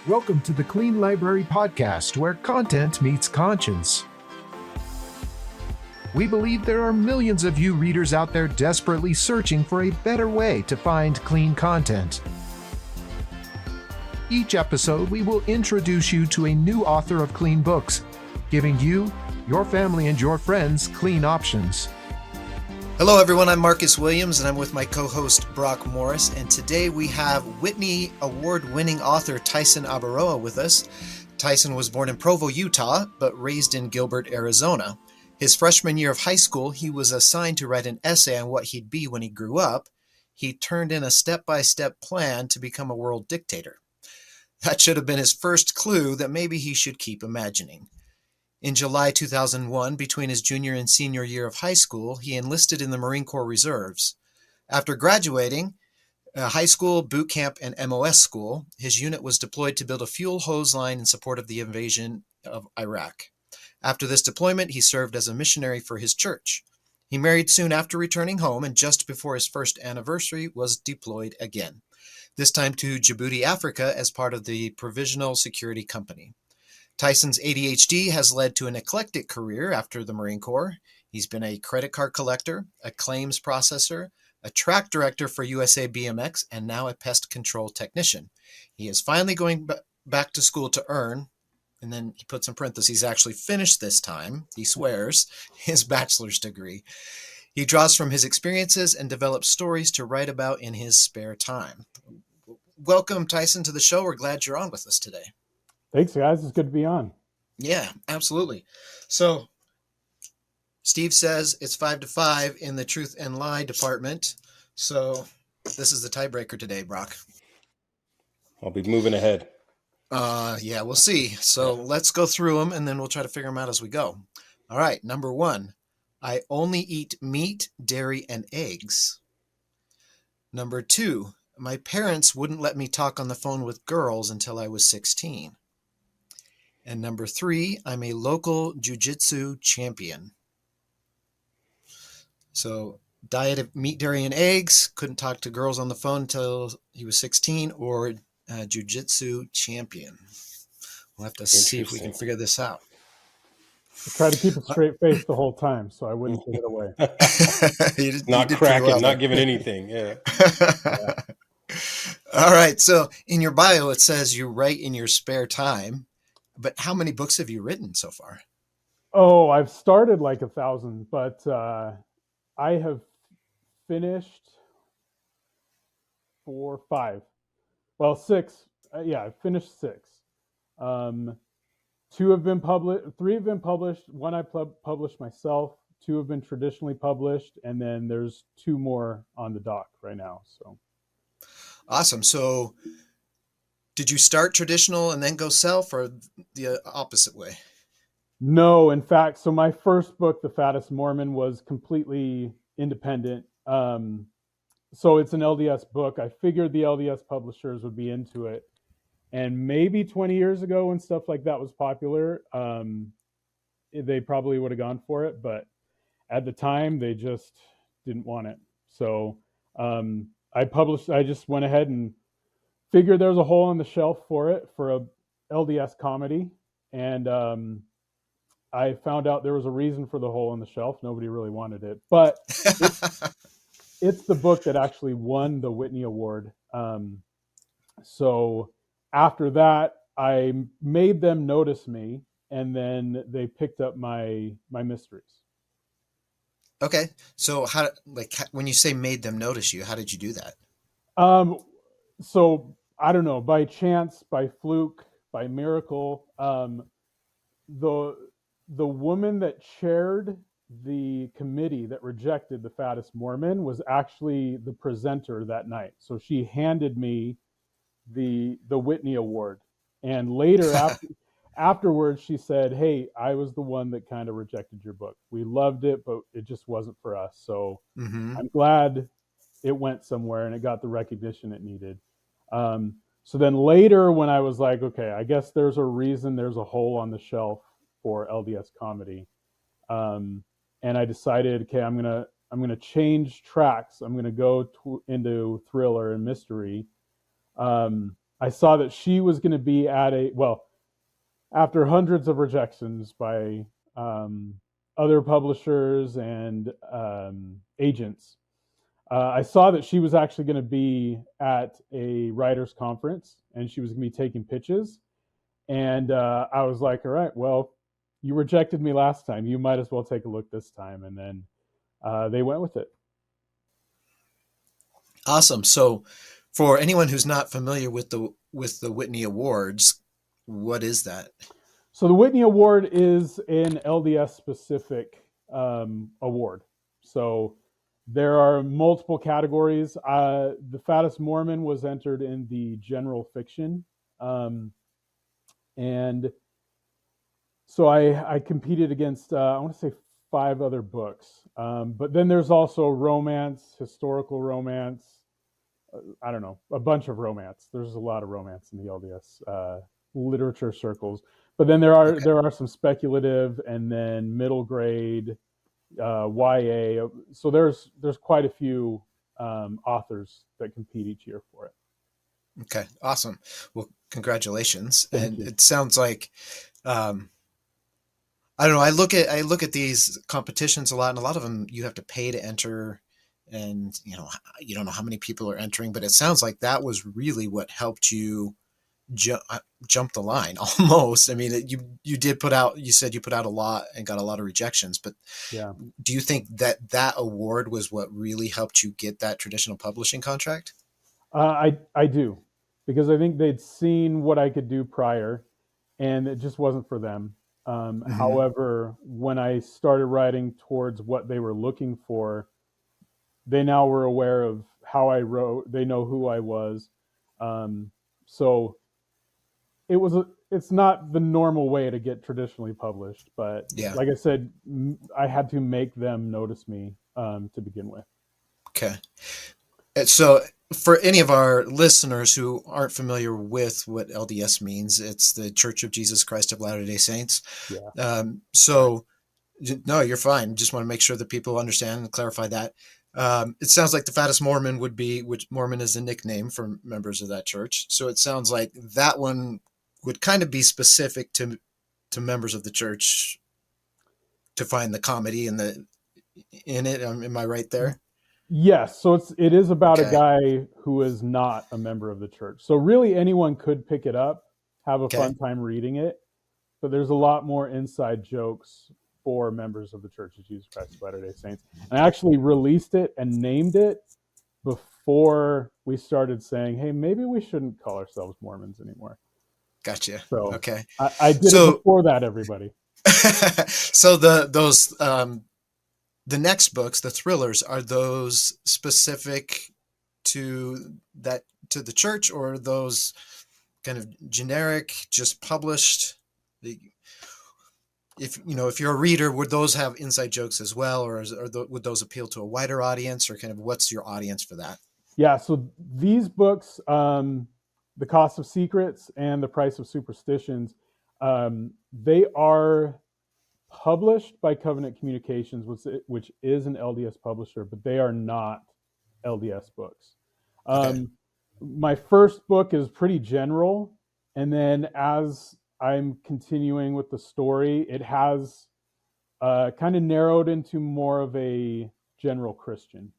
Welcome to the Clean Library Podcast, where content meets conscience. We believe there are millions of you readers out there desperately searching for a better way to find clean content. Each episode, we will introduce you to a new author of clean books, giving you, your family, and your friends clean options. Hello everyone, I'm Marcus Williams and I'm with my co-host Brock Morris, and today we have Whitney Award-winning author Tyson Abaroa with us. Tyson was born in Provo, Utah, but raised in Gilbert, Arizona. His freshman year of high school, he was assigned to write an essay on what he'd be when he grew up. He turned in a step-by-step plan to become a world dictator. That should have been his first clue that maybe he should keep imagining. In July 2001, between his junior and senior year of high school, he enlisted in the Marine Corps Reserves. After graduating high school, boot camp, and MOS school, his unit was deployed to build a fuel hose line in support of the invasion of Iraq. After this deployment, he served as a missionary for his church. He married soon after returning home, and just before his first anniversary was deployed again, this time to Djibouti, Africa, as part of the Provisional Security Company. Tyson's ADHD has led to an eclectic career after the Marine Corps. He's been a credit card collector, a claims processor, a track director for USA BMX, and now a pest control technician. He is finally going back to school to earn, and then he puts in parentheses, actually finished this time, he swears, his bachelor's degree. He draws from his experiences and develops stories to write about in his spare time. Welcome, Tyson, to the show. We're glad you're on with us today. Thanks, guys. It's good to be on. Yeah, absolutely. So, Steve says it's 5-5 in the truth and lie department. So, this is the tiebreaker today, Brock. I'll be moving ahead. Yeah, we'll see. So, let's go through them and then we'll try to figure them out as we go. All right, number 1. I only eat meat, dairy, and eggs. Number 2. My parents wouldn't let me talk on the phone with girls until I was 16. And number 3, I'm a local jiu-jitsu champion. So, diet of meat, dairy, and eggs, couldn't talk to girls on the phone until he was 16, or jiu-jitsu champion. We'll have to see if we can figure this out. I tried to keep a straight face the whole time, so I wouldn't give it away. Not cracking, well, not giving anything. Yeah. All right. So, in your bio, it says you write in your spare time. But how many books have you written so far? Oh, I've started like 1,000, but I have finished 4, 5. Well, 6. I've finished 6. 2 have been published. 3 have been published. 1 I published myself. 2 have been traditionally published, and then there's 2 more on the dock right now. So awesome. So, did you start traditional and then go self, or the opposite way? No, in fact, so my first book, The Fattest Mormon, was completely independent. So it's an LDS book. I figured the LDS publishers would be into it. And maybe 20 years ago when stuff like that was popular, they probably would have gone for it. But at the time, they just didn't want it. So I just went ahead and figured there was a hole on the shelf for it, for a LDS comedy. And I found out there was a reason for the hole on the shelf. Nobody really wanted it. But it's the book that actually won the Whitney Award. So after that, I made them notice me, and then they picked up my mysteries. Okay. So when you say made them notice you, how did you do that? So I don't know, by chance, by fluke, by miracle, the woman that chaired the committee that rejected The Fattest Mormon was actually the presenter that night. So she handed me the Whitney Award. And later afterwards, she said, "Hey, I was the one that kind of rejected your book. We loved it, but it just wasn't for us. So I'm glad it went somewhere and it got the recognition it needed." So then later when I was like, okay, I guess there's a reason there's a hole on the shelf for LDS comedy. And I decided, okay, I'm gonna change tracks. I'm gonna go into thriller and mystery. I saw that she was going to be at after hundreds of rejections by other publishers and agents, I saw that she was actually going to be at a writers conference and she was going to be taking pitches. And I was like, all right, well, you rejected me last time. You might as well take a look this time. And then they went with it. Awesome. So for anyone who's not familiar with the Whitney Awards, what is that? So the Whitney Award is an LDS specific award. So there are multiple categories. The Fattest Mormon was entered in the general fiction. And so I competed against, I want to say 5 other books. But then there's also romance, historical romance. I don't know, a bunch of romance. There's a lot of romance in the LDS literature circles. But then there are some speculative and then middle grade, YA. So there's quite a few authors that compete each year for it. Okay, awesome. Well, congratulations. Thank you. It sounds like I don't know. I look at these competitions a lot, and a lot of them you have to pay to enter, and you don't know how many people are entering. But it sounds like that was really what helped you jump the line almost. I mean, you did put out. You said you put out a lot and got a lot of rejections, but yeah. Do you think that award was what really helped you get that traditional publishing contract? I do, because I think they'd seen what I could do prior, and it just wasn't for them. However, when I started writing towards what they were looking for, they now were aware of how I wrote. They know who I was. So it's not the normal way to get traditionally published, but yeah. Like I said, I had to make them notice me to begin with. Okay. So for any of our listeners who aren't familiar with what LDS means, it's the Church of Jesus Christ of Latter-day Saints. Yeah. So no, you're fine. Just want to make sure that people understand and clarify that. It sounds like the Fattest Mormon which Mormon is a nickname for members of that church. So it sounds like that one would kind of be specific to members of the church to find the comedy in it. Am I right there? Yes. So it is about a guy who is not a member of the church. So really anyone could pick it up, have a fun time reading it, but there's a lot more inside jokes for members of the Church of Jesus Christ of Latter-day Saints. And I actually released it and named it before we started saying, hey, maybe we shouldn't call ourselves Mormons anymore. Gotcha. So okay. I did it before that, everybody. So the next books, the thrillers, are those specific to the church, or are those kind of generic, just published? If you're a reader, would those have inside jokes as well, or would those appeal to a wider audience, or kind of what's your audience for that? Yeah. So these books, The Cost of Secrets and The Price of Superstitions, they are published by Covenant Communications, which is an LDS publisher, but they are not LDS books. My first book is pretty general, and then as I'm continuing with the story, it has kind of narrowed into more of a general Christian.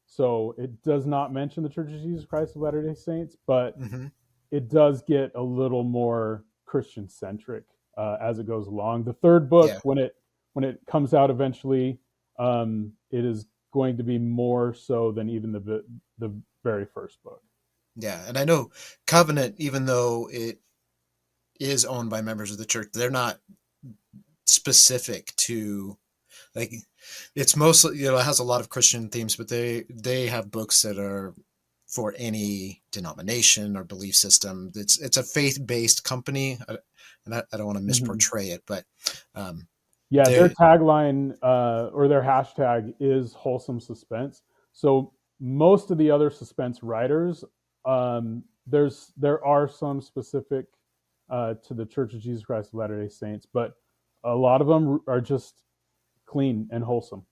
So it does not mention the Church of Jesus Christ of Latter-day Saints, but it does get a little more Christian-centric as it goes along. The third book, when it comes out eventually, it is going to be more so than even the very first book. Yeah, and I know Covenant, even though it is owned by members of the church, they're not specific to, like, it's mostly, it has a lot of Christian themes, but they have books that are for any denomination or belief system. It's a faith-based company, and I don't want to misportray it, but their tagline or their hashtag is wholesome suspense. So most of the other suspense writers, there are some specific to the Church of Jesus Christ of Latter-day Saints, but a lot of them are just clean and wholesome.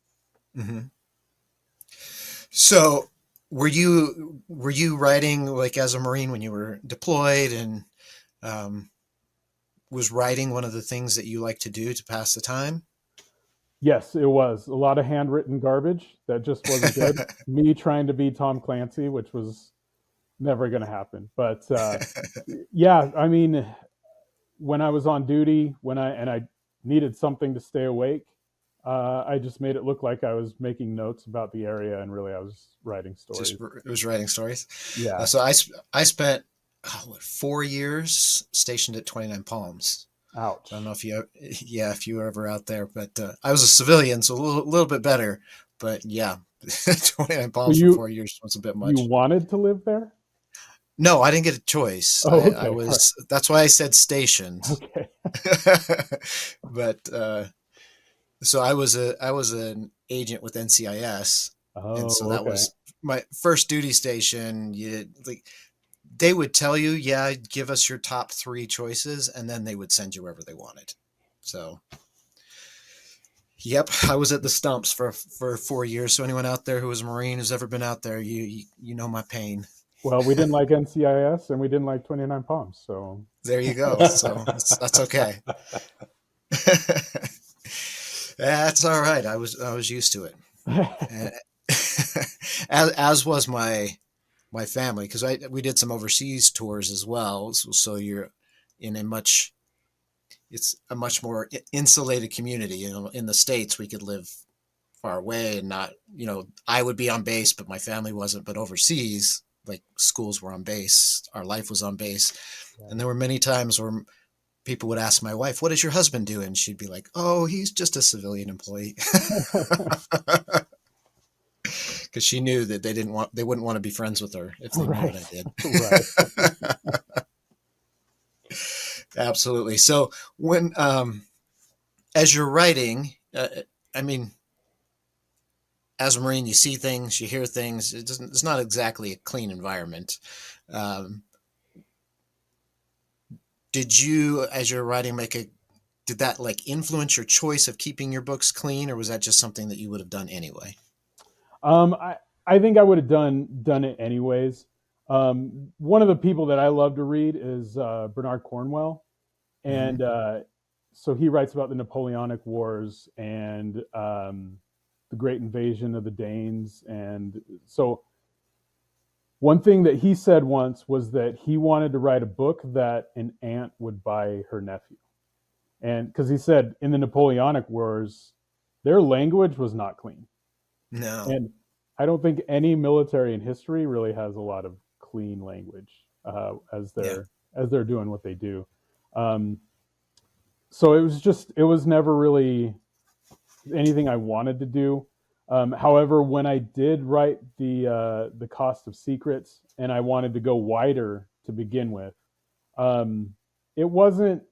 So were you writing like as a Marine when you were deployed, and um, was writing one of the things that you like to do to pass the time? Yes, it was a lot of handwritten garbage that just wasn't good. Me trying to be Tom Clancy, which was never going to happen. But yeah, I mean, when I was on duty, when I needed something to stay awake, I just made it look like I was making notes about the area, and really I was writing Just stories. it was writing stories. Yeah. So I spent 4 years stationed at 29 Palms. I don't know Ouch. if if you were ever out there, but I was a civilian, so a little bit better. But yeah, 29 So Palms for you 4 years was a bit you much. wanted to live there? No, I didn't get a choice. Oh, I okay. All right. was, that's why I said stationed. Okay. But so I was an agent with NCIS, and so Oh, that okay. was my first duty station. You like they would tell you, yeah, give us your top three choices, and then they would send you wherever they wanted. So, yep, I was at the stumps for 4 years. So anyone out there who was a Marine who's ever been out there, you know my pain. Well, we didn't like NCIS and we didn't like 29 Palms, so There you go. So that's okay. That's all right. I was used to it. And as was my family, because we did some overseas tours as well. So you're in it's a much more insulated community. In the States, we could live far away and not, I would be on base, but my family wasn't. But overseas, like schools were on base, our life was on base. yeah. And there were many times where people would ask my wife, "What does your husband do?" And she'd be like, "Oh, he's just a civilian employee." Because she knew that they wouldn't want to be friends with her if they knew what I Right. did. Right. Absolutely. So when as you're writing, I mean, as a Marine, you see things, you hear things. It's not exactly a clean environment. Um, did you, as you're writing, did that like influence your choice of keeping your books clean, or was that just something that you would have done anyway? Um, I I think I would have done it anyways. One of the people that I love to read is Bernard Cornwell, Hmm. and so he writes about the Napoleonic Wars and the Great Invasion of the Danes. And so one thing that he said once was that he wanted to write a book that an aunt would buy her nephew. And because he said in the Napoleonic Wars, their language was not clean. No. And I don't think any military in history really has a lot of clean language Yeah. as they're doing what they do. Um, so it was never really anything I wanted to do. However, when I did write the Cost of Secrets, and I wanted to go wider to begin with, um, it wasn't.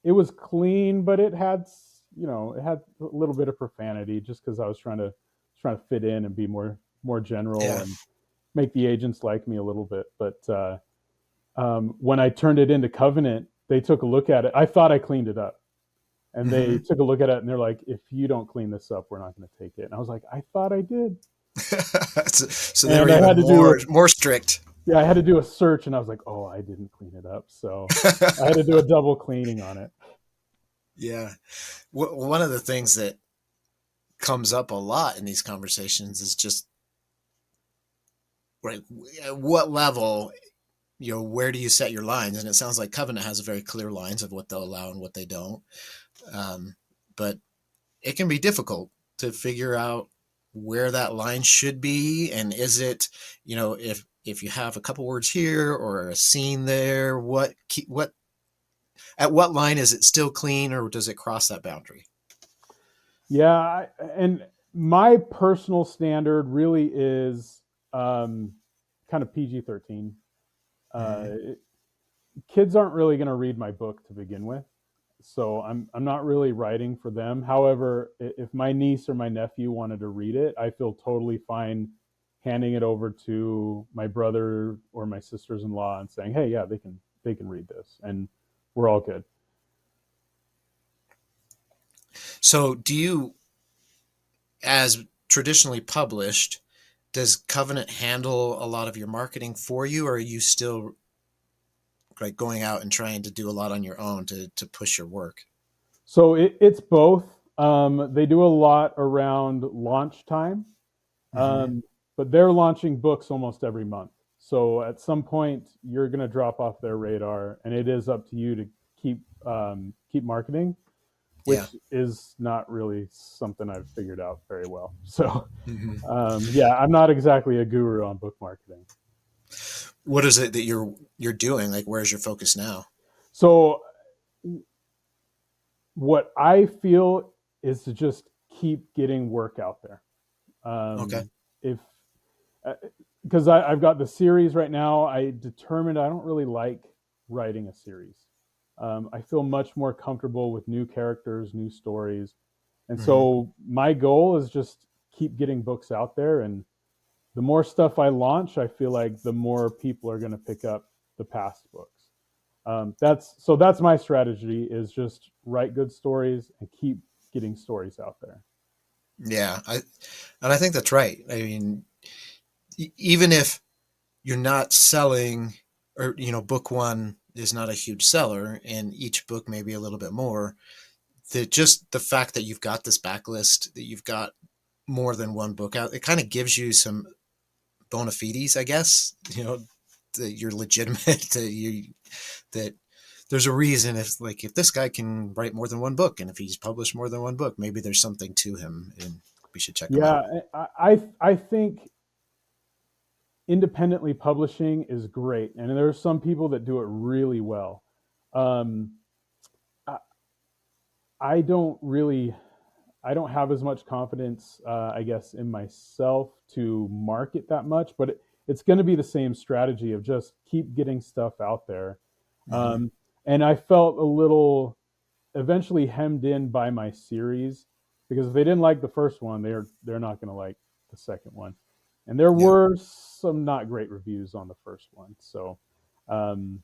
It was clean, but it had a little bit of profanity, just because I was trying to fit in and be more general Yeah. and make the agents like me a little bit. But when I turned it into Covenant, they took a look at it. I thought I cleaned it up, and they Hmm. took a look at it and they're like, "If you don't clean this up, we're not going to take it." And I was like, "I thought I did." So they were And I even had to do more strict. yeah, I had to do a search, and I was like, "Oh, I didn't clean it up." So I had to do a double cleaning on it. Yeah. One of the things that comes up a lot in these conversations is just right at what level, where do you set your lines? And it sounds like Covenant has very clear lines of what they'll allow and what they don't. Um, but it can be difficult to figure out where that line should be, and is it, if you have a couple words here or a scene there, what at what line is it still clean, or does it cross that boundary? And my personal standard really is um, kind of PG-13. Uh, Hmm. Kids aren't really going to read my book to begin with, so I'm not really writing for them. However, if my niece or my nephew wanted to read it, I feel totally fine handing it over to my brother or my sisters-in-law and saying, "Hey, yeah, they can read this," and we're all good. So do you, as traditionally published, does Covenant handle a lot of your marketing for you, or are you still like going out and trying to do a lot on your own to push your work? So it's both. They do a lot around launch time, Mm-hmm. but they're launching books almost every month. So at some point, you're going to drop off their radar, and it is up to you to keep marketing, Yeah. which is not really something I've figured out very well. So Mm-hmm. yeah, I'm not exactly a guru on book marketing. What is it that you're doing? Like, where's your focus now? So what I feel is to just keep getting work out there. Okay. If because I've got the series right now, I determined I don't really like writing a series. I feel much more comfortable with new characters, new stories, and Mm-hmm. so my goal is just keep getting books out there. And the more stuff I launch, I feel like the more people are going to pick up the past books. That's my strategy: is just write good stories and keep getting stories out there. Yeah, I think that's right. I mean, even if you're not selling, or book one is not a huge seller, and each book maybe a little bit more, just the fact that you've got this backlist, that you've got more than one book out, it kind of gives you some bona fides, I guess. That you're legitimate, that there's a reason, if this guy can write more than one book, and if he's published more than one book, maybe there's something to him, and we should check him out. Yeah, I think independently publishing is great, and there are some people that do it really well. Um, I, I don't really, I don't have as much confidence, I guess, in myself to market that much, but it's going to be the same strategy of just keep getting stuff out there. Mm-hmm. And I felt a little eventually hemmed in by my series, because if they didn't like the first one, they're not going to like the second one. And there Yeah. were some not great reviews on the first one, so um,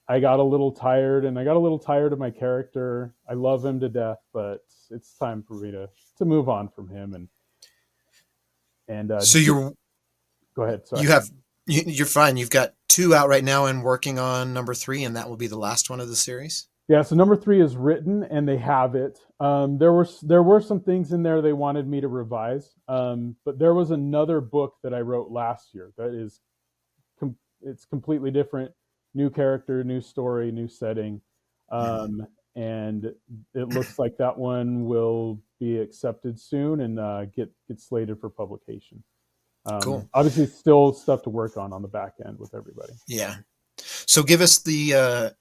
I got a little tired, and I got a little tired of my character. I love him to death, but it's time for me to move on from him and So just go ahead. Sorry. you're fine. You've got two out right now and working on number three, and that will be the last one of the series. Yeah, so number 3 is written, and they have it. There were some things in there they wanted me to revise, but there was another book that I wrote last year that is it's completely different, new character, new story, new setting, Mm-hmm. and it looks like that one will be accepted soon and get slated for publication. Cool. Obviously, still stuff to work on the back end with everybody. Yeah. So give us the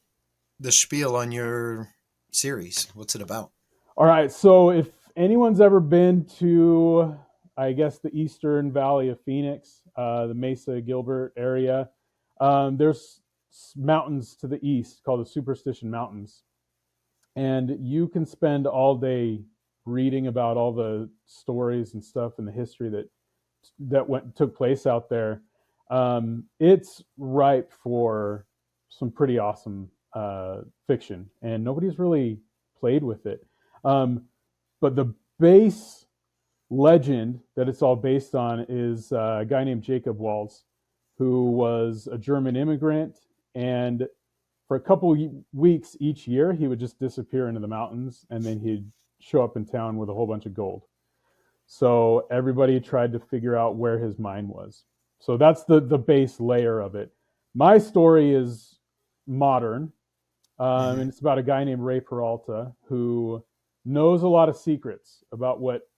spiel on your series. What's it about? All right. So if anyone's ever been to, I guess, the Eastern Valley of Phoenix, the Mesa Gilbert area, there's mountains to the east called the Superstition Mountains. And you can spend all day reading about all the stories and stuff and the history that took place out there. It's ripe for some pretty awesome fiction, and nobody's really played with it. Um, but the base legend that it's all based on is a guy named Jacob Waltz, who was a German immigrant, and for a couple weeks each year, he would just disappear into the mountains, and then he'd show up in town with a whole bunch of gold. So everybody tried to figure out where his mine was. So that's the base layer of it. My story is modern, Mm-hmm. and it's about a guy named Ray Peralta who knows a lot of secrets about what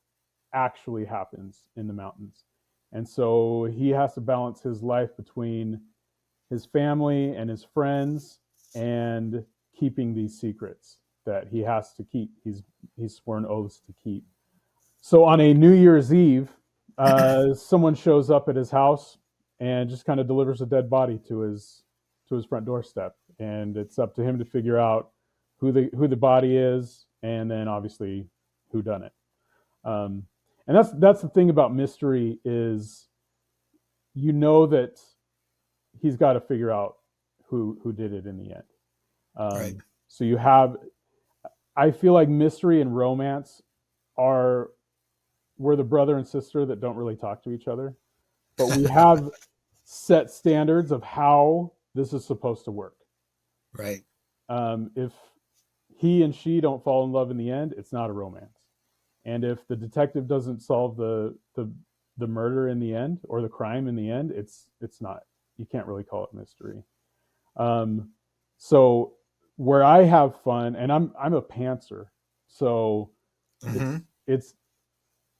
actually happens in the mountains. And so he has to balance his life between his family and his friends and keeping these secrets that he has to keep. He's sworn oaths to keep. So on a New Year's Eve, someone shows up at his house and just kind of delivers a dead body to his front doorstep, and it's up to him to figure out who the body is, and then obviously who done it. Um, and that's the thing about mystery is that he's got to figure out who did it in the end. Right. So I feel like mystery and romance we're the brother and sister that don't really talk to each other. but we have set standards of how this is supposed to work. Right. If he and she don't fall in love in the end, it's not a romance. And if the detective doesn't solve the murder in the end or the crime in the end, it's not. You can't really call it mystery. So where I have fun, and I'm a pantser, so Mm-hmm.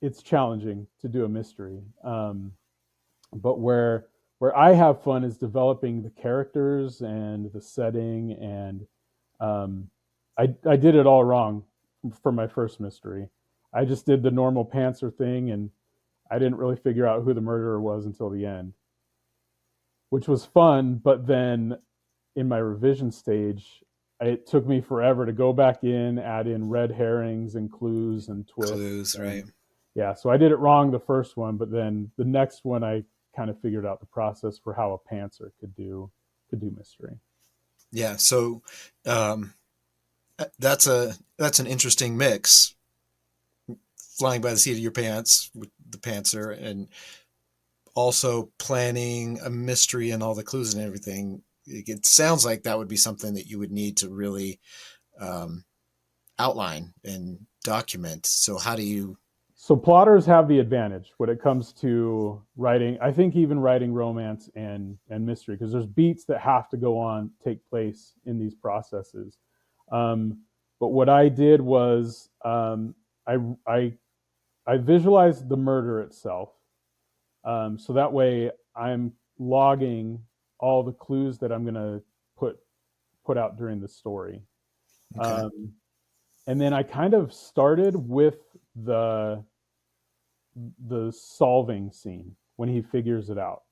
it's challenging to do a mystery. But where I have fun is developing the characters and the setting, and I did it all wrong for my first mystery. I just did the normal pantser thing, and I didn't really figure out who the murderer was until the end, which was fun. But then in my revision stage, it took me forever to go back in, add in red herrings and clues and twists. Clues, right. Yeah, so I did it wrong the first one, but then the next one I kind of figured out the process for how a pantser could do mystery. Yeah, so that's an interesting mix. Flying by the seat of your pants with the pantser, and also planning a mystery and all the clues and everything. It sounds like that would be something that you would need to really outline and document. So how do you? So plotters have the advantage when it comes to writing. I think even writing romance and mystery, because there's beats that have to take place in these processes. But what I did was I visualized the murder itself, so that way I'm logging all the clues that I'm going to put out during the story. Okay. And then I kind of started with the solving scene when he figures it out.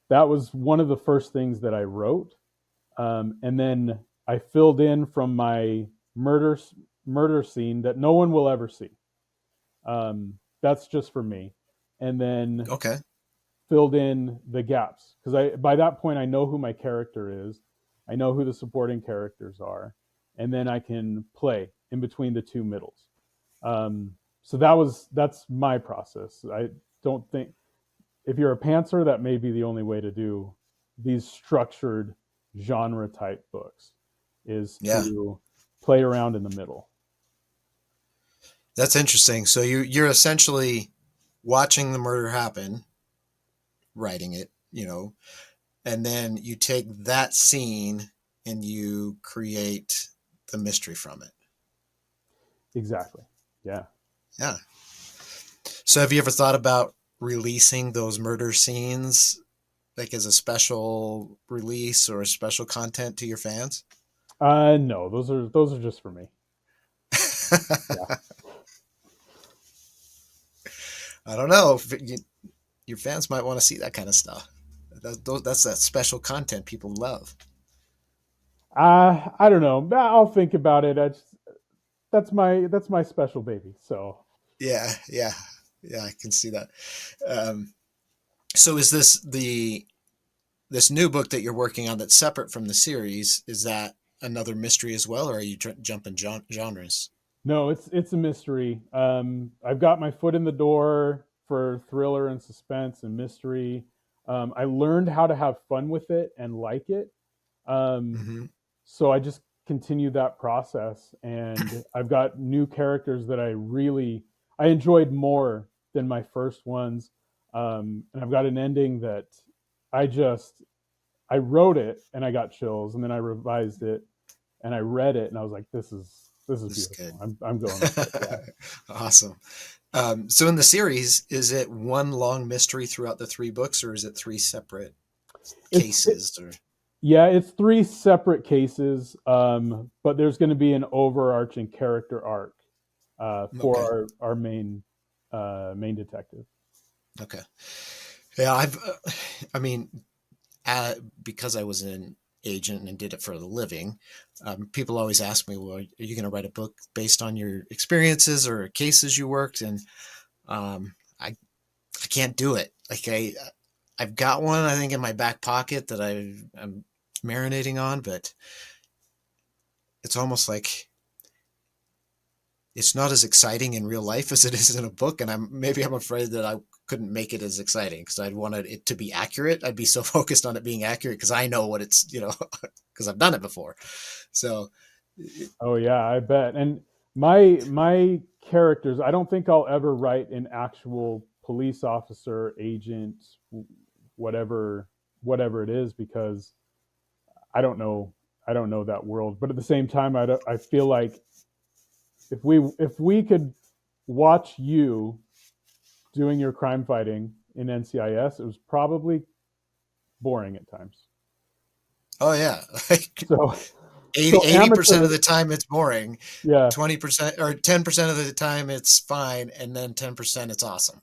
That was one of the first things that I wrote, and then I filled in from my murder scene that no one will ever see. That's just for me, and then Okay. filled in the gaps, because by that point I know who my character is, I know who the supporting characters are, and then I can play in between the two middles. So that's my process. I don't think, if you're a pantser, that may be the only way to do these structured genre type books, is to play around in the middle. That's interesting. So you're essentially watching the murder happen, writing it, and then you take that scene and you create the mystery from it. Exactly. Yeah. Yeah. So have you ever thought about releasing those murder scenes like as a special release or a special content to your fans? No, those are just for me. Yeah. I don't know. Your fans might want to see that kind of stuff. That's that special content people love. I don't know. I'll think about it. That's my special baby. So Yeah, I can see that. So is this new book that you're working on that's separate from the series? Is that another mystery as well, or are you jumping genres? no, it's a mystery. I've got my foot in the door for thriller and suspense and mystery. I learned how to have fun with it and like it. Mm-hmm. So I just continue that process, and I've got new characters that I enjoyed more than my first ones. And I've got an ending that I wrote it and I got chills, and then I revised it and I read it and I was like, this is beautiful. I'm going with it. Yeah. Awesome. So in the series, is it one long mystery throughout the 3 books, or is it 3 separate cases? Yeah, it's 3 separate cases, but there's going to be an overarching character arc for our main detective. Okay. Yeah, because I was an agent and did it for a living, people always ask me, well, are you going to write a book based on your experiences or cases you worked? And I can't do it. Like I've got one, I think, in my back pocket that I'm marinating on, but it's almost like it's not as exciting in real life as it is in a book. And I'm afraid that couldn't make it as exciting because I'd wanted it to be accurate. I'd be so focused on it being accurate because I know what it's, because I've done it before. So, Oh yeah, I bet. And my characters, I don't think I'll ever write an actual police officer, agent, whatever whatever it is, because I don't know I don't know that world. But at the same time, I feel like if we could watch you doing your crime fighting in NCIS, it was probably boring at times. oh yeah, like So 80% of amateur, the time it's boring. yeah, 20% or 10% of the time it's fine. And then 10% it's awesome.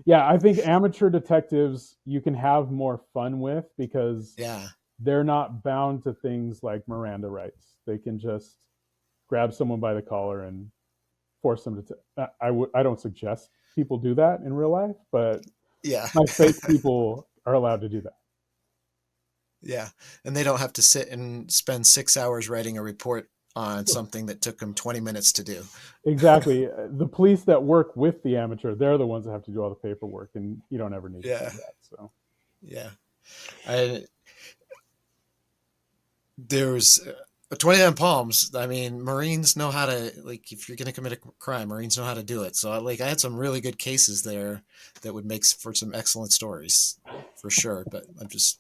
yeah, I think amateur detectives you can have more fun with because Yeah. they're not bound to things like Miranda rights. They can just grab someone by the collar and force them to. I don't suggest people do that in real life, but Yeah. my fake people are allowed to do that. Yeah. And they don't have to sit and spend 6 hours writing a report on something that took them 20 minutes to do. Exactly. The police that work with the amateur, they're the ones that have to do all the paperwork, and you don't ever need to Yeah. do that. So, Yeah. I, there's 29 Palms. I mean, Marines know how to, like, if you're going to commit a crime, Marines know how to do it. So, like, I had some really good cases there that would make for some excellent stories for sure. But I'm just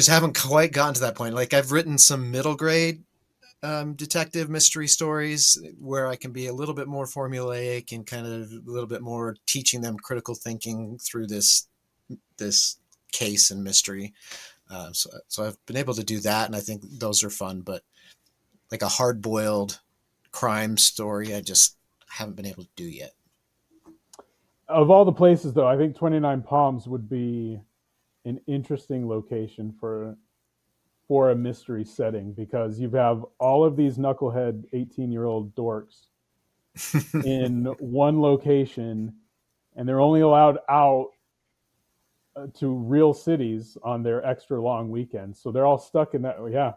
haven't quite gotten to that point. Like, I've written some middle grade detective mystery stories where I can be a little bit more formulaic and kind of a little bit more teaching them critical thinking through this case and mystery. So I've been able to do that, and I think those are fun. But like a hard boiled crime story, I just haven't been able to do yet. of all the places, though, I think 29 Palms would be an interesting location for a mystery setting because you have all of these knucklehead 18-year-old dorks in one location, and they're only allowed out to real cities on their extra long weekends. So they're all stuck in that. Yeah,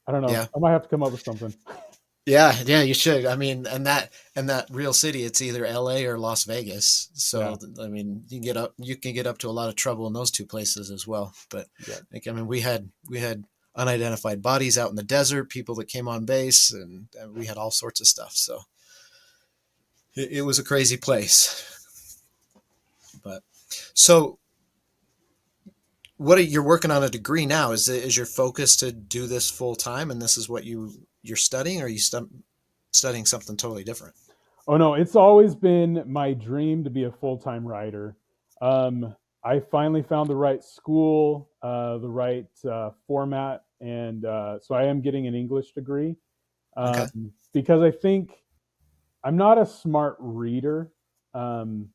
I don't know. Yeah. I might have to come up with something. Yeah, you should. I mean, and that real city, it's either LA or Las Vegas. Yeah, So I mean, you can get up to a lot of trouble in those two places as well. But yeah. like, I mean, we had unidentified bodies out in the desert, people that came on base, and we had all sorts of stuff. So it was a crazy place. But so you're working on a degree now? Is your focus to do this full time, and this is what you're studying, or are you studying something totally different? Oh no, it's always been my dream to be a full-time writer. I finally found the right school, the right format, and so I am getting an English degree Okay. because I think I'm not a smart reader. Um,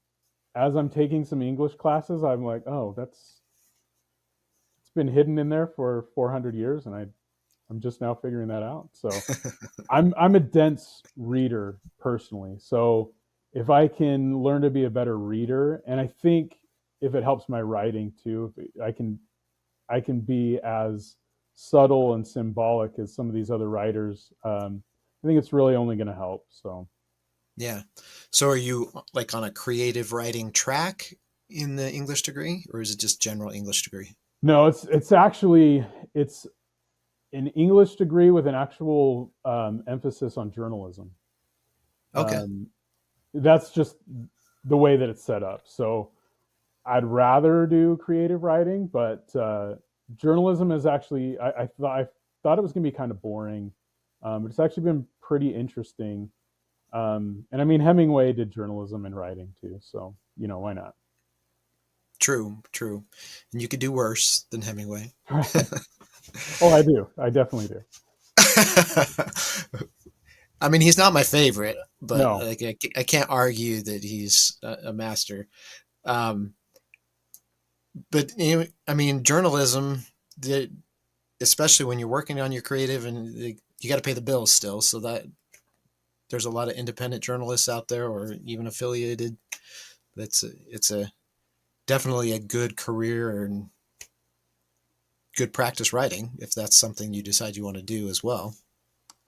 as I'm taking some English classes, I'm like, oh, it's been hidden in there for 400 years, and I'm just now figuring that out. So I'm a dense reader personally. So if I can learn to be a better reader, and I think if it helps my writing too, if I can be as subtle and symbolic as some of these other writers. I think it's really only going to help. So Yeah. So are you like on a creative writing track in the English degree, or is it just general English degree? no, it's actually it's an English degree with an actual emphasis on journalism. Okay. Um, that's just the way that it's set up. So I'd rather do creative writing, but journalism is actually I thought it was going to be kind of boring, but it's actually been pretty interesting. And I mean Hemingway did journalism and writing too, so why not? True, true. And you could do worse than Hemingway. Oh, I do. I definitely do. I mean, he's not my favorite, but No, like I can't argue that he's a master. Um, but I mean, journalism, the, especially when you're working on your creative, and you got to pay the bills still. So that there's a lot of independent journalists out there, or even affiliated. It's a definitely a good career and good practice writing if that's something you decide you want to do as well.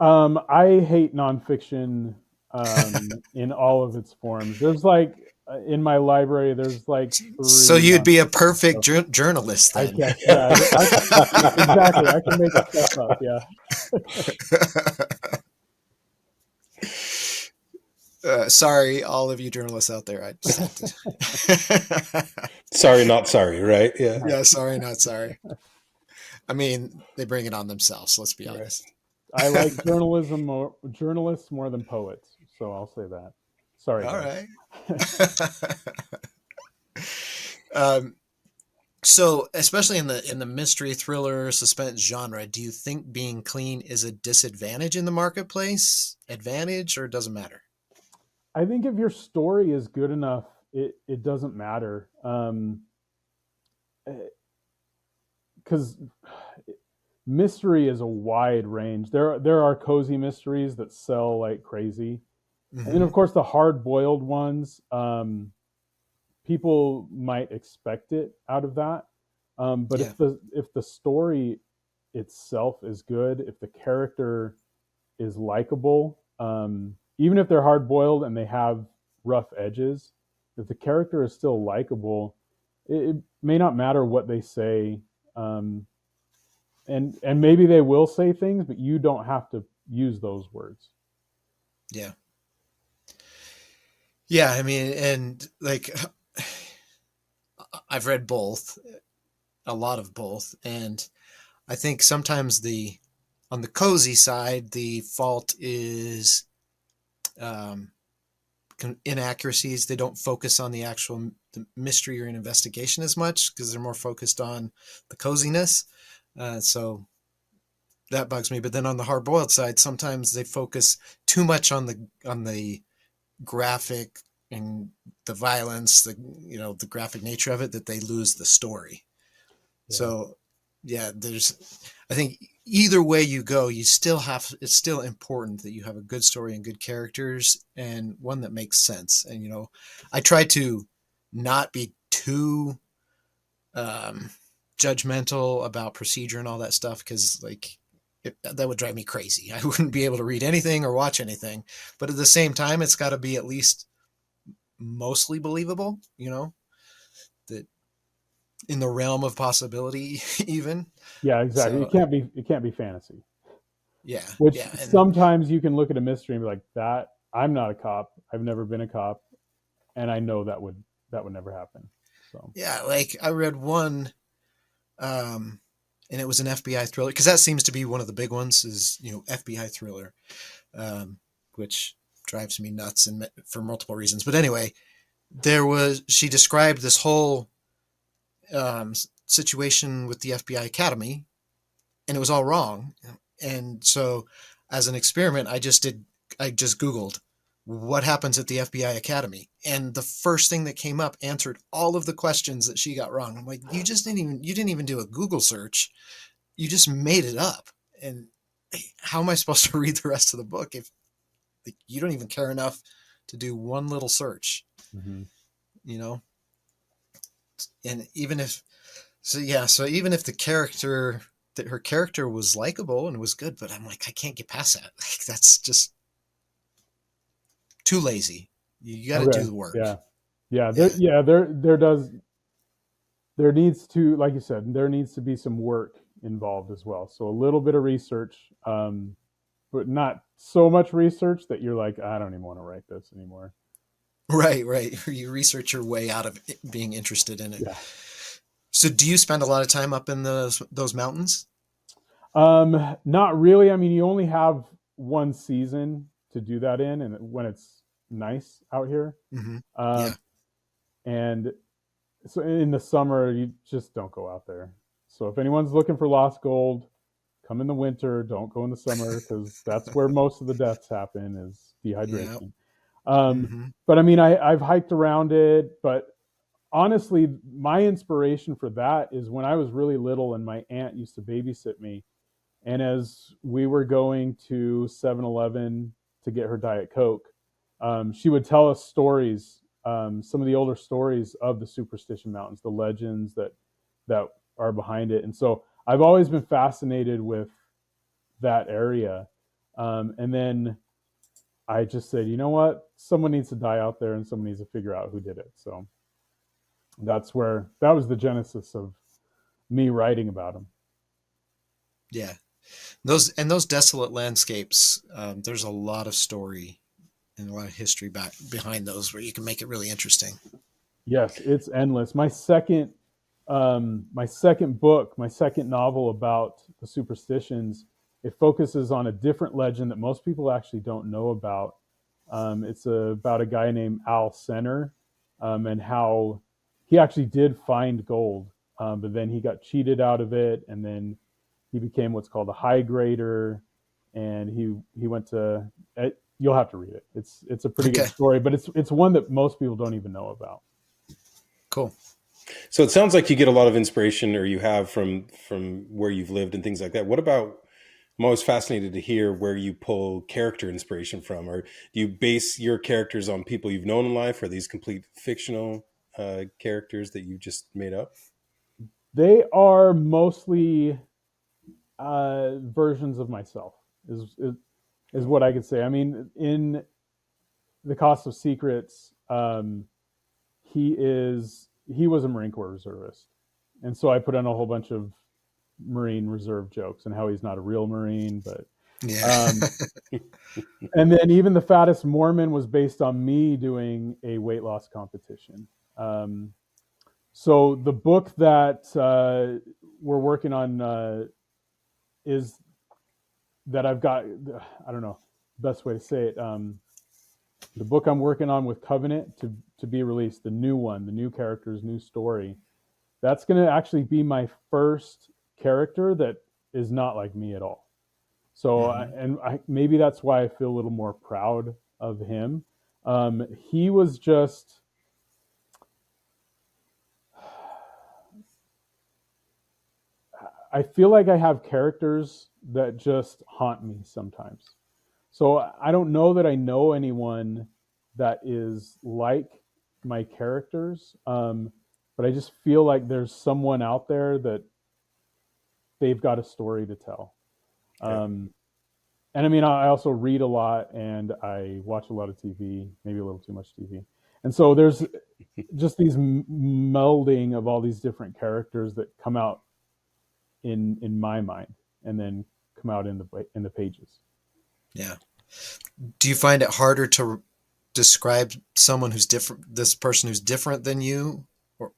I hate nonfiction in all of its forms. There's like in my library, there's like 3 So you'd be a nonfiction perfect stuff. journalist I then. guess, yeah, exactly. I can make stuff up. Yeah. Sorry, all of you journalists out there. I just had to. Sorry, not sorry, right? Yeah. Yeah, sorry, not sorry. I mean, they bring it on themselves. Let's be Right. honest. I like journalists more than poets, so I'll say that. Sorry, All guys. right. um, so, especially in the mystery thriller suspense genre, do you think being clean is a disadvantage in the marketplace, advantage, or it doesn't matter? I think if your story is good enough, it doesn't matter. Because mystery is a wide range. There are cozy mysteries that sell like crazy, and then of Mm-hmm. course the hard boiled ones. People might expect it out of that, but Yeah. if the story itself is good, if the character is likable, even if they're hard boiled and they have rough edges, if the character is still likable, it may not matter what they say. Um, and maybe they will say things, but you don't have to use those words. Yeah. Yeah. I mean, and like, I've read both, a lot of both, and I think sometimes on the cozy side, the fault is um, inaccuracies. They don't focus on the mystery or an investigation as much because they're more focused on the coziness. So that bugs me. But then on the hard boiled side, sometimes they focus too much on the graphic and the violence, the graphic nature of it, that they lose the story. Yeah. So yeah, I think either way you go, it's still important that you have a good story and good characters and one that makes sense. And, I try to not be too, um, judgmental about procedure and all that stuff. Cause that would drive me crazy. I wouldn't be able to read anything or watch anything, but at the same time, it's got to be at least mostly believable, that in the realm of possibility, even. Yeah, exactly. So It can't be fantasy. yeah, Which yeah, and sometimes you can look at a mystery and be like, that I'm not a cop. I've never been a cop, and I know that would never happen. So yeah, like I read one, um, and it was an FBI thriller because that seems to be one of the big ones is FBI thriller, um, which drives me nuts and for multiple reasons. But anyway, she described this whole situation with the FBI Academy, and it was all wrong. And so, as an experiment, I just Googled what happens at the FBI Academy, and the first thing that came up answered all of the questions that she got wrong. I'm like, you didn't even do a Google search, you just made it up. And how am I supposed to read the rest of the book if you don't even care enough to do one little search? mm-hmm. You know, and so even if her character was likable and was good, but I'm like, I can't get past that. Like, that's just too lazy. You got to do Okay, the work. yeah, yeah, Yeah. there needs to, like you said, there needs to be some work involved as well. So a little bit of research, but not so much research that you're like, I don't even want to write this anymore. Right, right. You research your way out of being interested in it. Yeah. So do you spend a lot of time up in those mountains? Not really. I mean, you only have one season to do that in, and when it's nice out here. Mm-hmm. Um, Yeah. and so in the summer, you just don't go out there. So if anyone's looking for lost gold, come in the winter. Don't go in the summer because that's where most of the deaths happen is Yeah. dehydration. Mm-hmm. But I mean, I've hiked around it, but honestly, my inspiration for that is when I was really little and my aunt used to babysit me. And as we were going to 7-Eleven to get her Diet Coke, she would tell us stories, some of the older stories of the Superstition Mountains, the legends that are behind it. And so I've always been fascinated with that area. And then I just said, you know what? Someone needs to die out there and someone needs to figure out who did it. So that was the genesis of me writing about him. Yeah. Those desolate landscapes, there's a lot of story and a lot of history behind those where you can make it really interesting. Yes, it's endless. My second book, my second novel about the superstitions, it focuses on a different legend that most people actually don't know about. It's about a guy named Al Senner, and how he actually did find gold, but then he got cheated out of it, and then he became what's called a high grader, and he went to. You'll have to read it. It's a pretty good story, but it's one that most people don't even know about. Cool. So it sounds like you get a lot of inspiration, or you have from where you've lived and things like that. What about? I'm always fascinated to hear where you pull character inspiration from, or do you base your characters on people you've known in life, or are these complete fictional characters that you just made up? They are mostly versions of myself. Is what I could say. I mean, in The Cost of Secrets, he was a Marine Corps reservist, and so I put in a whole bunch of Marine Reserve jokes and how he's not a real Marine, but yeah. And then even The Fattest Mormon was based on me doing a weight loss competition. So the book that we're working on is that I've got, I don't know, best way to say it. The book I'm working on with Covenant to be released, the new one, the new characters, new story. That's going to actually be my first character that is not like me at all. So, maybe that's why I feel a little more proud of him. He was just, I feel like I have characters that just haunt me sometimes. So I don't know that I know anyone that is like my characters, but I just feel like there's someone out there that they've got a story to tell. And I mean, I also read a lot and I watch a lot of TV, maybe a little too much TV. And so there's just these melding of all these different characters that come out in my mind and then come out in the pages. Yeah. Do you find it harder to describe someone who's different, this person who's different than you, or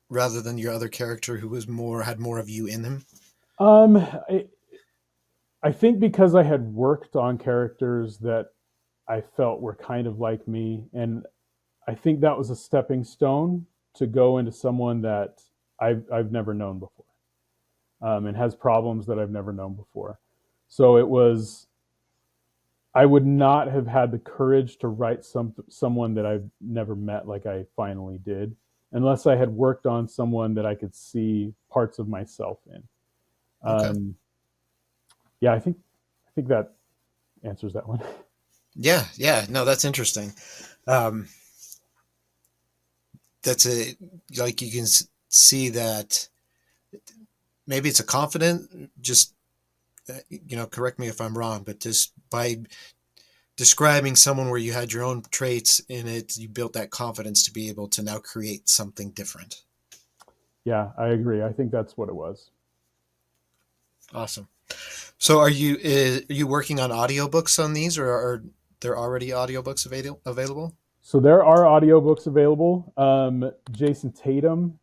rather than your other character who had more of you in him? I think because I had worked on characters that I felt were kind of like me, and I think that was a stepping stone to go into someone that I've never known before, and has problems that I've never known before. So I would not have had the courage to write someone that I've never met like I finally did, unless I had worked on someone that I could see parts of myself in. Yeah, I think that answers that one. Yeah. No, that's interesting. That's like you can see that maybe it's a confident, just, correct me if I'm wrong, but just by describing someone where you had your own traits in it, you built that confidence to be able to now create something different. Yeah, I agree. I think that's what it was. Awesome. So are you working on audiobooks on these, or are there already audiobooks available? So there are audiobooks available. Jason Tatum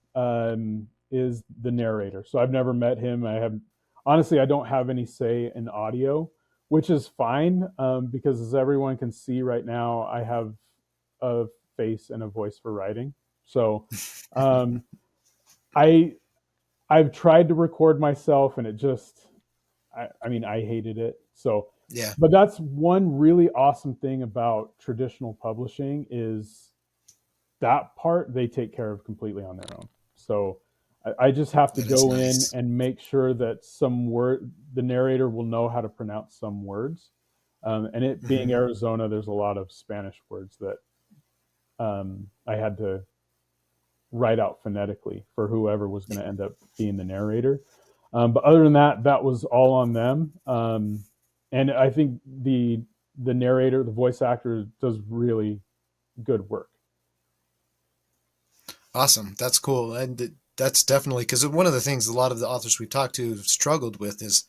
is the narrator. So I've never met him. I don't have any say in audio, which is fine, because as everyone can see right now, I have a face and a voice for writing. So I've tried to record myself and it just, I hated it. So, yeah. But that's one really awesome thing about traditional publishing is that part they take care of completely on their own. So I just have to go in and make sure that the narrator will know how to pronounce some words. And it being Arizona, there's a lot of Spanish words that I had to write out phonetically for whoever was going to end up being the narrator. But other than that, that was all on them. And I think the the narrator, the voice actor, does really good work. Awesome. That's cool. And that's definitely, because one of the things a lot of the authors we've talked to have struggled with is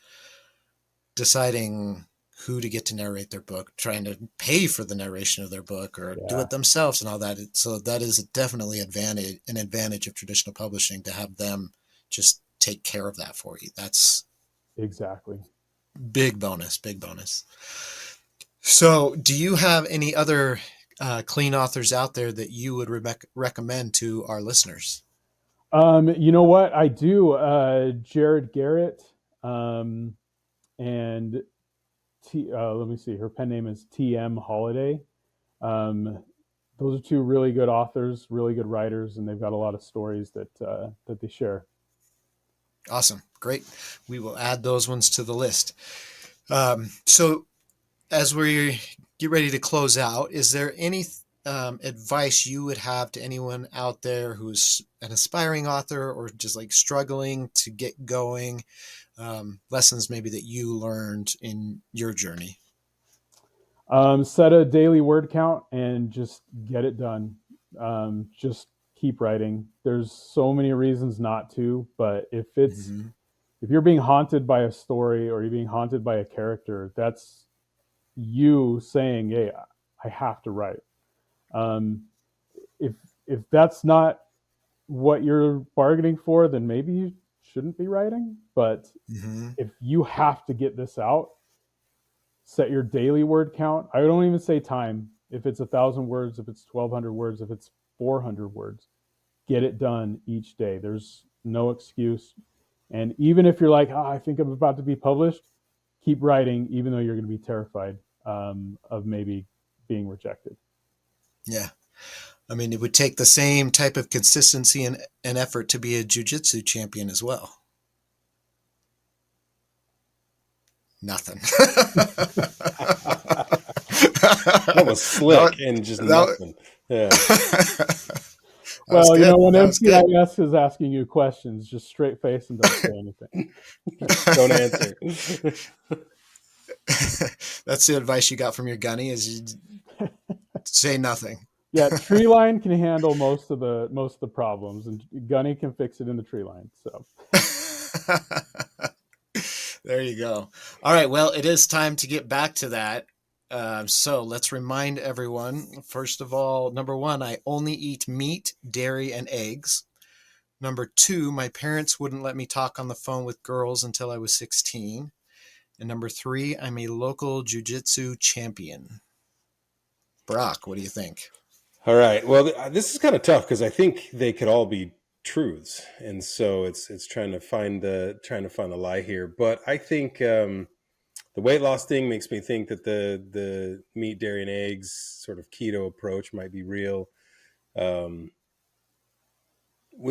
deciding who to get to narrate their book, trying to pay for the narration of their book or do it themselves and all that. So that is definitely an advantage of traditional publishing, to have them just take care of that for you. That's exactly big bonus, big bonus. So do you have any other clean authors out there that you would recommend to our listeners? You know what? I do. Jared Garrett, and let me see. Her pen name is T.M. Holiday. Those are two really good authors, really good writers, and they've got a lot of stories that they share. Awesome. Great. We will add those ones to the list. So as we get ready to close out, is there any advice you would have to anyone out there who's an aspiring author or just like struggling to get going? Lessons maybe that you learned in your journey? Set a daily word count and just get it done. Just keep writing. There's so many reasons not to, but if you're being haunted by a story or you're being haunted by a character, that's you saying, "Hey, I have to write." If that's not what you're bargaining for, then maybe you shouldn't be writing. But if you have to get this out, set your daily word count. I don't even say time. If it's 1,000 words, if it's 1,200 words, if it's 400 words, get it done each day. There's no excuse. And even if you're like, I think I'm about to be published, keep writing, even though you're going to be terrified of maybe being rejected. Yeah. I mean, it would take the same type of consistency and effort to be a jiu-jitsu champion as well. Nothing. That was slick and just nothing. Yeah. Well, you know, when MCIS is asking you questions, just straight face and don't say anything. Don't answer. That's the advice you got from your gunny, is you say nothing. Yeah, tree line can handle most of the problems, and gunny can fix it in the tree line. So there you go. All right. Well, it is time to get back to that. So let's remind everyone, first of all, number one, I only eat meat, dairy, and eggs. Number two, my parents wouldn't let me talk on the phone with girls until I was 16. And number three, I'm a local jiu-jitsu champion. Brock, what do you think? All right. Well, this is kind of tough because I think they could all be truths, and so it's trying to find the lie here. But I think the weight loss thing makes me think that the meat, dairy, and eggs sort of keto approach might be real. We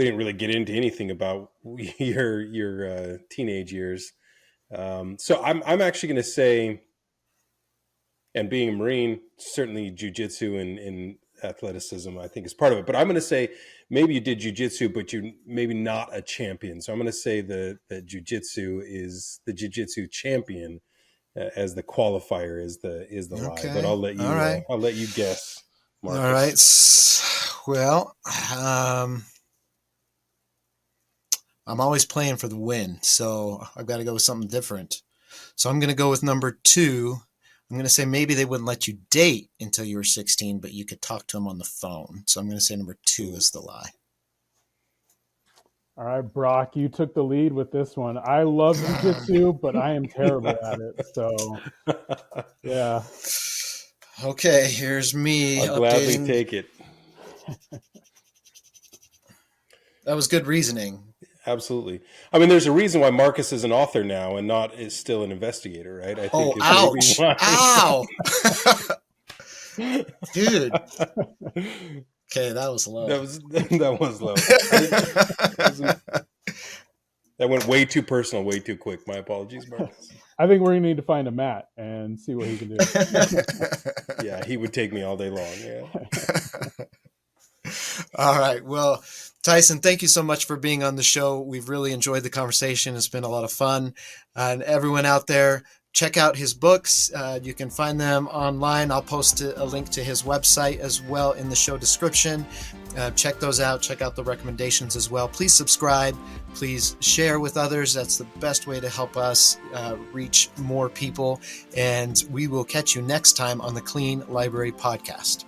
didn't really get into anything about your teenage years, so I'm actually going to say, and being a Marine, certainly jiu-jitsu and athleticism, I think, is part of it. But I'm going to say maybe you did jiu-jitsu, but you're maybe not a champion. So I'm going to say that jiu-jitsu is the jiu-jitsu champion as the qualifier is the Okay. lie. But I'll let you I'll let you guess, Marcus. All right. Well, I'm always playing for the win, so I've got to go with something different. So I'm going to go with number two. I'm going to say maybe they wouldn't let you date until you were 16, but you could talk to them on the phone. So I'm going to say number two is the lie. All right, Brock, you took the lead with this one. I love jiu-jitsu, but I am terrible at it. So, yeah. Okay, here's me. I'll gladly take it. That was good reasoning. Absolutely. I mean, there's a reason why Marcus is an author now and not is still an investigator, right? I think ouch! Ow! Dude. Okay, that was low. That was low. That went way too personal, way too quick. My apologies, Marcus. I think we're going to need to find a Matt and see what he can do. Yeah, he would take me all day long. Yeah. All right. Well, Tyson, thank you so much for being on the show. We've really enjoyed the conversation. It's been a lot of fun. And everyone out there, check out his books. You can find them online. I'll post a link to his website as well in the show description. Check those out. Check out the recommendations as well. Please subscribe. Please share with others. That's the best way to help us reach more people. And we will catch you next time on the Clean Library Podcast.